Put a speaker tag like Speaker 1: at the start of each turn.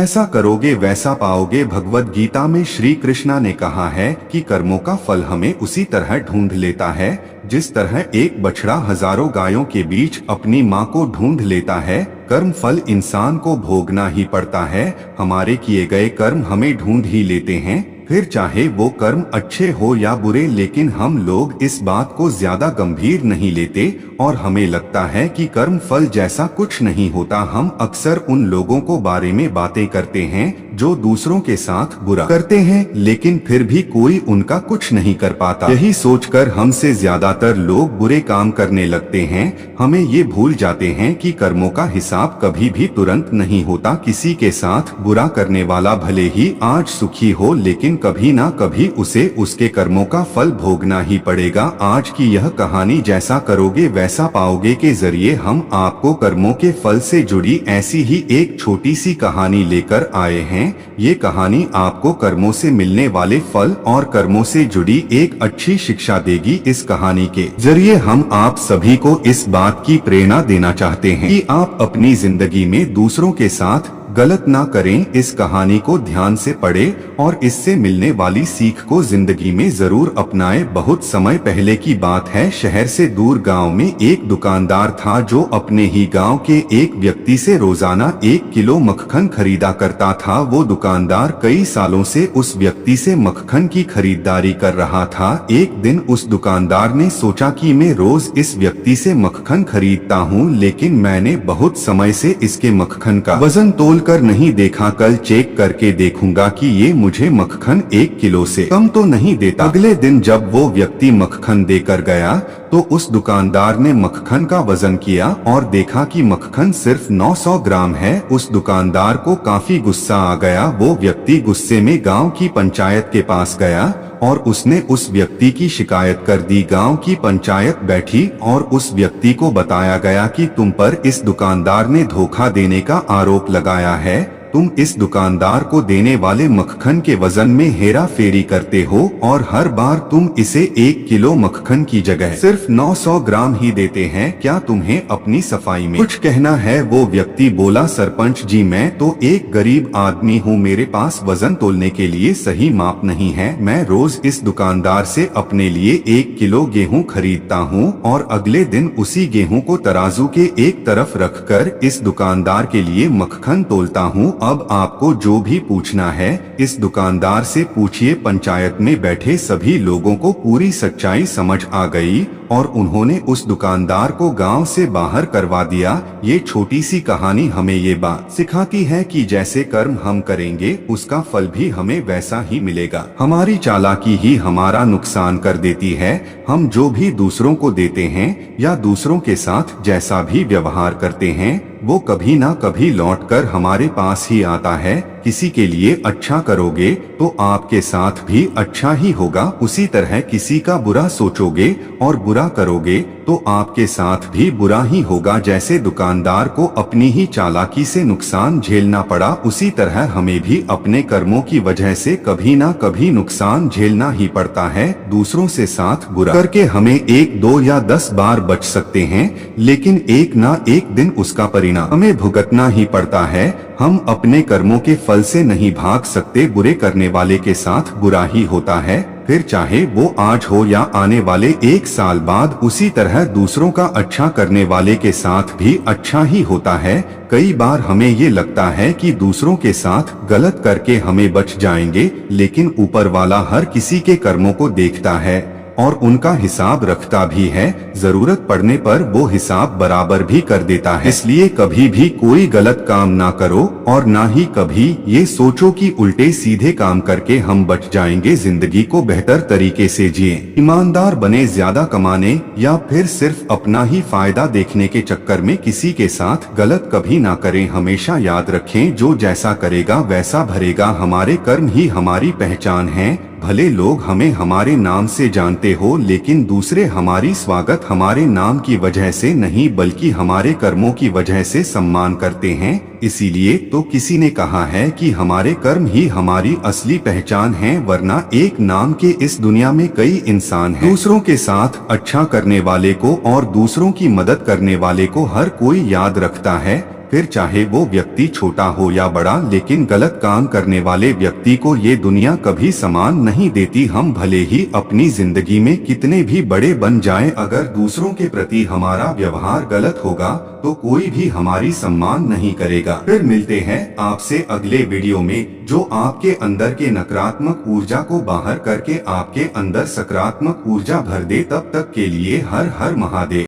Speaker 1: जैसा करोगे वैसा पाओगे। भगवद गीता में श्री कृष्णा ने कहा है कि कर्मों का फल हमें उसी तरह ढूंढ लेता है जिस तरह एक बछड़ा हजारों गायों के बीच अपनी माँ को ढूंढ लेता है। कर्म फल इंसान को भोगना ही पड़ता है। हमारे किए गए कर्म हमें ढूंढ ही लेते हैं, फिर चाहे वो कर्म अच्छे हो या बुरे। लेकिन हम लोग इस बात को ज्यादा गंभीर नहीं लेते और हमें लगता है कि कर्म फल जैसा कुछ नहीं होता। हम अक्सर उन लोगों को बारे में बातें करते हैं जो दूसरों के साथ बुरा करते हैं, लेकिन फिर भी कोई उनका कुछ नहीं कर पाता। यही सोचकर हमसे ज्यादातर लोग बुरे काम करने लगते हैं। हमें ये भूल जाते हैं कि कर्मों का हिसाब कभी भी तुरंत नहीं होता। किसी के साथ बुरा करने वाला भले ही आज सुखी हो, लेकिन कभी ना कभी उसे उसके कर्मों का फल भोगना ही पड़ेगा। आज की यह कहानी जैसा करोगे वैसा पाओगे के जरिए हम आपको कर्मों के फल से जुड़ी ऐसी ही एक छोटी सी कहानी लेकर आए हैं। ये कहानी आपको कर्मों से मिलने वाले फल और कर्मों से जुड़ी एक अच्छी शिक्षा देगी। इस कहानी के जरिए हम आप सभी को इस बात की प्रेरणा देना चाहते हैं कि आप अपनी जिंदगी में दूसरों के साथ गलत ना करें। इस कहानी को ध्यान से पढ़ें और इससे मिलने वाली सीख को जिंदगी में जरूर अपनाएं। बहुत समय पहले की बात है। शहर से दूर गांव में एक दुकानदार था जो अपने ही गांव के एक व्यक्ति से रोजाना 1 किलो मक्खन खरीदा करता था। वो दुकानदार कई सालों से उस व्यक्ति से मक्खन की खरीदारी कर रहा था। एक दिन उस दुकानदार ने सोचा कि मैं रोज इस व्यक्ति से मक्खन खरीदता हूँ, लेकिन मैंने बहुत समय से इसके मक्खन का वजन तोल कर नहीं देखा। कल चेक करके देखूंगा कि ये मुझे मक्खन 1 किलो से कम तो नहीं देता। अगले दिन जब वो व्यक्ति मक्खन देकर गया तो उस दुकानदार ने मक्खन का वजन किया और देखा कि मक्खन सिर्फ 900 ग्राम है। उस दुकानदार को काफी गुस्सा आ गया। वो व्यक्ति गुस्से में गांव की पंचायत के पास गया और उसने उस व्यक्ति की शिकायत कर दी। गांव की पंचायत बैठी और उस व्यक्ति को बताया गया कि तुम पर इस दुकानदार ने धोखा देने का आरोप लगाया है। तुम इस दुकानदार को देने वाले मक्खन के वजन में हेरा फेरी करते हो और हर बार तुम इसे 1 किलो मक्खन की जगह सिर्फ 900 ग्राम ही देते हैं। क्या तुम्हें अपनी सफाई में कुछ कहना है? वो व्यक्ति बोला, सरपंच जी, मैं तो एक गरीब आदमी हूँ, मेरे पास वजन तोलने के लिए सही माप नहीं है। मैं रोज इस दुकानदार से अपने लिए 1 किलो गेहूँ खरीदता हूँ और अगले दिन उसी गेहूँ को तराजू के एक तरफ रखकर इस दुकानदार के लिए मक्खन तोलता हूँ। अब आपको जो भी पूछना है इस दुकानदार से पूछिए। पंचायत में बैठे सभी लोगों को पूरी सच्चाई समझ आ गई और उन्होंने उस दुकानदार को गांव से बाहर करवा दिया। ये छोटी सी कहानी हमें ये बात सिखाती है कि जैसे कर्म हम करेंगे उसका फल भी हमें वैसा ही मिलेगा। हमारी चालाकी ही हमारा नुकसान कर देती है। हम जो भी दूसरों को देते हैं या दूसरों के साथ जैसा भी व्यवहार करते हैं वो कभी ना कभी लौटकर हमारे पास ही आता है। किसी के लिए अच्छा करोगे तो आपके साथ भी अच्छा ही होगा। उसी तरह किसी का बुरा सोचोगे और बुरा करोगे तो आपके साथ भी बुरा ही होगा। जैसे दुकानदार को अपनी ही चालाकी से नुकसान झेलना पड़ा, उसी तरह हमें भी अपने कर्मों की वजह से कभी ना कभी नुकसान झेलना ही पड़ता है। दूसरों से साथ बुरा करके हमें 1, 2 या 10 बार बच सकते हैं, लेकिन एक ना एक दिन उसका परिणाम हमें भुगतना ही पड़ता है। हम अपने कर्मों के फल से नहीं भाग सकते। बुरे करने वाले के साथ बुरा ही होता है, फिर चाहे वो आज हो या आने वाले 1 साल बाद। उसी तरह दूसरों का अच्छा करने वाले के साथ भी अच्छा ही होता है। कई बार हमें ये लगता है कि दूसरों के साथ गलत करके हमें बच जाएंगे, लेकिन ऊपर वाला हर किसी के कर्मों को देखता है और उनका हिसाब रखता भी है। जरूरत पड़ने पर वो हिसाब बराबर भी कर देता है। इसलिए कभी भी कोई गलत काम ना करो और ना ही कभी ये सोचो कि उल्टे सीधे काम करके हम बच जाएंगे। जिंदगी को बेहतर तरीके से जिए, ईमानदार बने, ज्यादा कमाने या फिर सिर्फ अपना ही फायदा देखने के चक्कर में किसी के साथ गलत कभी ना करें। हमेशा याद रखें, जो जैसा करेगा वैसा भरेगा। हमारे कर्म ही हमारी पहचान है। भले लोग हमें हमारे नाम से जानते हो, लेकिन दूसरे हमारी स्वागत हमारे नाम की वजह से नहीं बल्कि हमारे कर्मों की वजह से सम्मान करते हैं। इसीलिए तो किसी ने कहा है कि हमारे कर्म ही हमारी असली पहचान है, वरना एक नाम के इस दुनिया में कई इंसान हैं। दूसरों के साथ अच्छा करने वाले को और दूसरों की मदद करने वाले को हर कोई याद रखता है, फिर चाहे वो व्यक्ति छोटा हो या बड़ा, लेकिन गलत काम करने वाले व्यक्ति को ये दुनिया कभी सम्मान नहीं देती। हम भले ही अपनी जिंदगी में कितने भी बड़े बन जाएं, अगर दूसरों के प्रति हमारा व्यवहार गलत होगा तो कोई भी हमारी सम्मान नहीं करेगा। फिर मिलते हैं आपसे अगले वीडियो में, जो आपके अंदर के नकारात्मक ऊर्जा को बाहर करके आपके अंदर सकारात्मक ऊर्जा भर दे। तब तक के लिए हर हर महादेव।